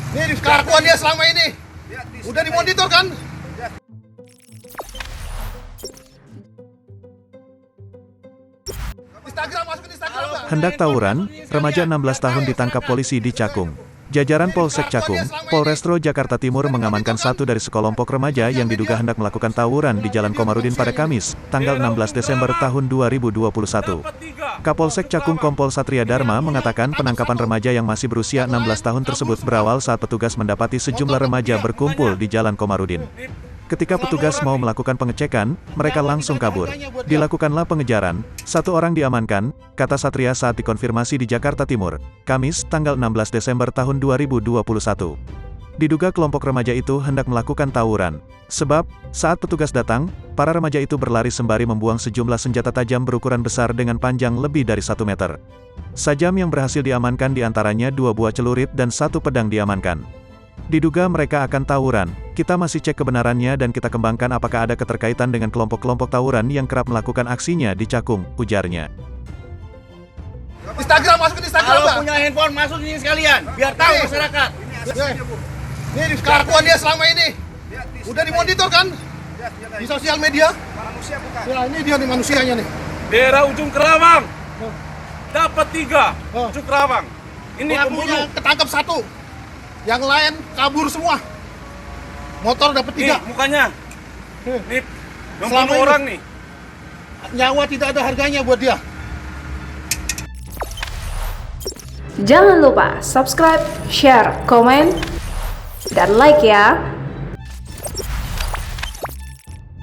Ini kelakuan dia selama ini. Udah dimonitor kan? Instagram, masukin Instagram, Pak. Hendak tawuran, remaja 16 tahun ditangkap polisi di Cakung. Jajaran Polsek Cakung, Polrestro Jakarta Timur mengamankan satu dari sekelompok remaja yang diduga hendak melakukan tawuran di Jalan Komarudin pada Kamis, tanggal 16 Desember tahun 2021. Kapolsek Cakung Kompol Satria Dharma mengatakan penangkapan remaja yang masih berusia 16 tahun tersebut berawal saat petugas mendapati sejumlah remaja berkumpul di Jalan Komarudin. Ketika petugas mau melakukan pengecekan, mereka langsung kabur. Dilakukanlah pengejaran, satu orang diamankan, kata Satria saat dikonfirmasi di Jakarta Timur, Kamis, tanggal 16 Desember tahun 2021. Diduga kelompok remaja itu hendak melakukan tawuran. Sebab, saat petugas datang, para remaja itu berlari sembari membuang sejumlah senjata tajam berukuran besar dengan panjang lebih dari 1 meter. Sajam yang berhasil diamankan diantaranya 2 buah celurit dan 1 pedang diamankan. Diduga mereka akan tawuran. Kita masih cek kebenarannya dan kita kembangkan apakah ada keterkaitan dengan kelompok-kelompok tawuran yang kerap melakukan aksinya di Cakung, ujarnya. Instagram, masukin Instagram, Kalau Pak. punya handphone masuk ini sekalian, biar tahu masyarakat. Ini kelakuan dia selama ini. Udah dimonitor kan? Di sosial media. Ya, ini dia nih manusianya nih. Daerah Ujung Kerawang. Dapat 3. Ujung Kerawang. Ini Pelakunya pembunuh. ketangkap 1. Yang lain kabur semua. Motor dapat 3. Nih mukanya. Nih yang Selama bunuh ini. orang nih. Nyawa tidak ada harganya buat dia. Jangan lupa subscribe, share, komen, dan like ya.